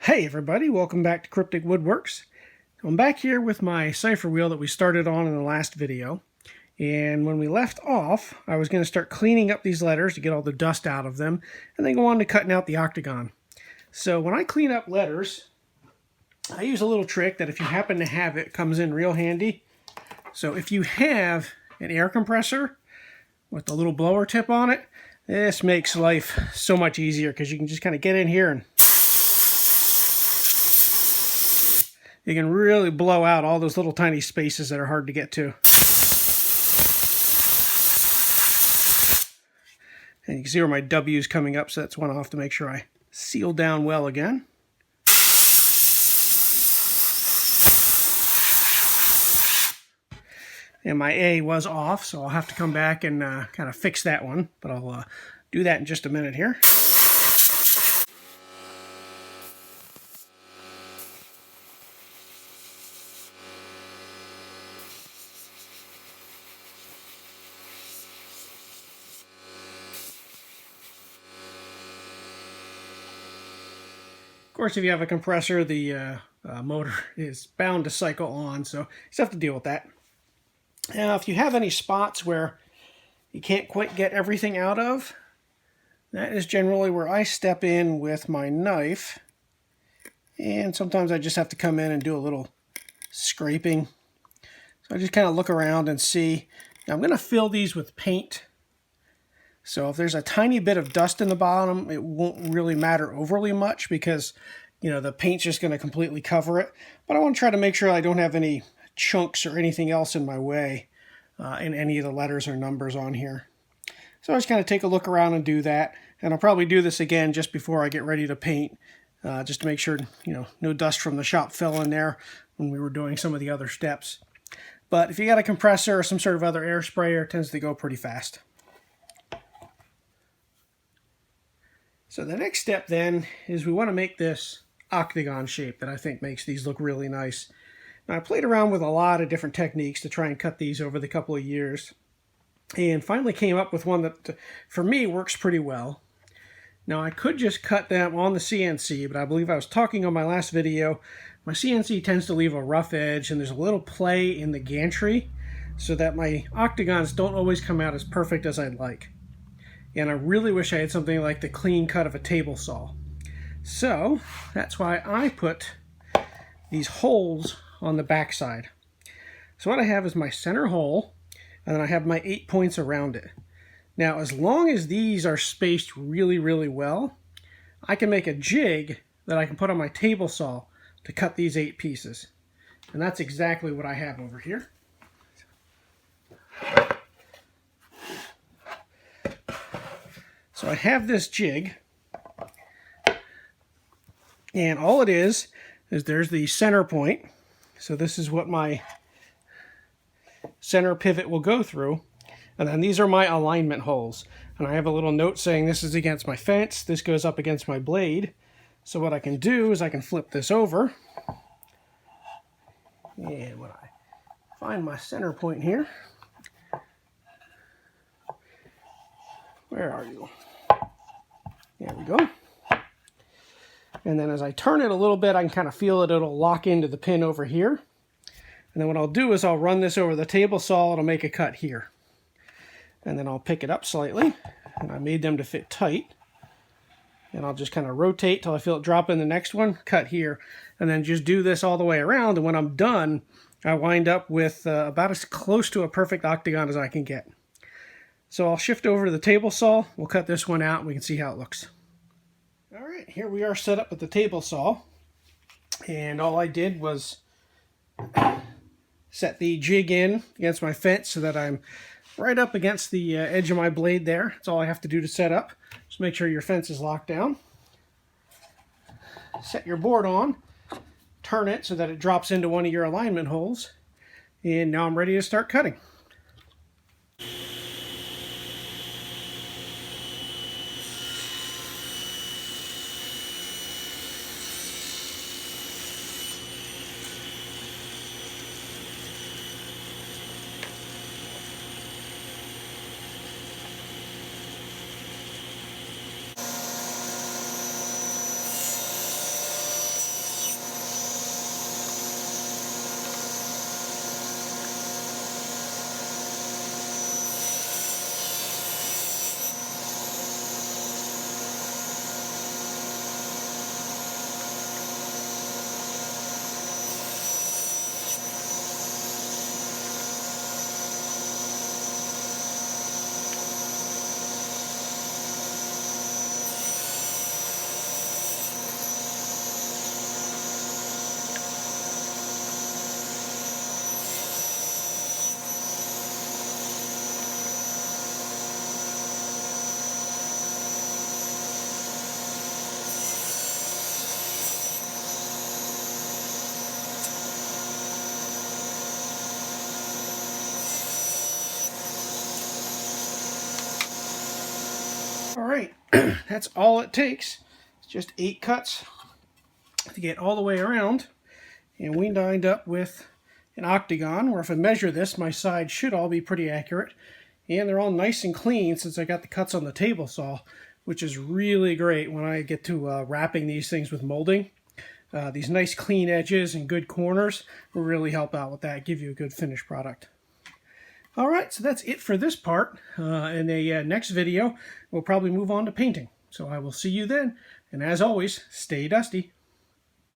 Hey everybody, welcome back to Cryptic Woodworks. I'm back here with my Cipher wheel that we started on in the last video. And when we left off, I was going to start cleaning up these letters to get all the dust out of them, and then go on to cutting out the octagon. So when I clean up letters, I use a little trick that if you happen to have it, comes in real handy. So if you have an air compressor with a little blower tip on it, this makes life so much easier because you can just kind of get in here and you can really blow out all those little tiny spaces that are hard to get to. And you can see where my W is coming up, so that's one I'll have to make sure I seal down well again. And my A was off, so I'll have to come back and kind of fix that one. But I'll do that in just a minute here. Of course, if you have a compressor, the motor is bound to cycle on, so you just have to deal with that. Now, if you have any spots where you can't quite get everything out of, that is generally where I step in with my knife. And sometimes I just have to come in and do a little scraping. So I just kind of look around and see. Now, I'm going to fill these with paint. So if there's a tiny bit of dust in the bottom, it won't really matter overly much because, the paint's just going to completely cover it. But I want to try to make sure I don't have any chunks or anything else in my way in any of the letters or numbers on here. So I just kind of take a look around and do that. And I'll probably do this again just before I get ready to paint, just to make sure, no dust from the shop fell in there when we were doing some of the other steps. But if you got a compressor or some sort of other air sprayer, it tends to go pretty fast. So the next step then is we want to make this octagon shape that I think makes these look really nice. Now I played around with a lot of different techniques to try and cut these over the couple of years and finally came up with one that for me works pretty well. Now I could just cut them on the CNC, but I believe I was talking on my last video, my CNC tends to leave a rough edge and there's a little play in the gantry so that my octagons don't always come out as perfect as I'd like. And I really wish I had something like the clean cut of a table saw. So that's why I put these holes on the back side. So what I have is my center hole, and then I have my 8 points around it. Now, as long as these are spaced really, really well, I can make a jig that I can put on my table saw to cut these 8 pieces. And that's exactly what I have over here. So I have this jig, and all it is there's the center point. So this is what my center pivot will go through. And then these are my alignment holes. And I have a little note saying this is against my fence, this goes up against my blade. So what I can do is I can flip this over. And when I find my center point here, where are you? There we go. And then as I turn it a little bit, I can kind of feel it. It'll lock into the pin over here. And then what I'll do is I'll run this over the table saw. It'll make a cut here. And then I'll pick it up slightly. And I made them to fit tight. And I'll just kind of rotate till I feel it drop in the next one, cut here. And then just do this all the way around. And when I'm done, I wind up with about as close to a perfect octagon as I can get. So I'll shift over to the table saw, we'll cut this one out, and we can see how it looks. All right, here we are set up with the table saw. And all I did was set the jig in against my fence so that I'm right up against the edge of my blade there. That's all I have to do to set up. Just make sure your fence is locked down. Set your board on, turn it so that it drops into one of your alignment holes. And now I'm ready to start cutting. that's all it takes. It's just 8 cuts to get all the way around. And we wind up with an octagon, where if I measure this, my sides should all be pretty accurate. And they're all nice and clean since I got the cuts on the table saw, which is really great when I get to wrapping these things with molding. These nice clean edges and good corners will really help out with that, give you a good finished product. Alright, so that's it for this part. In the next video, we'll probably move on to painting. So I will see you then, and as always, stay dusty.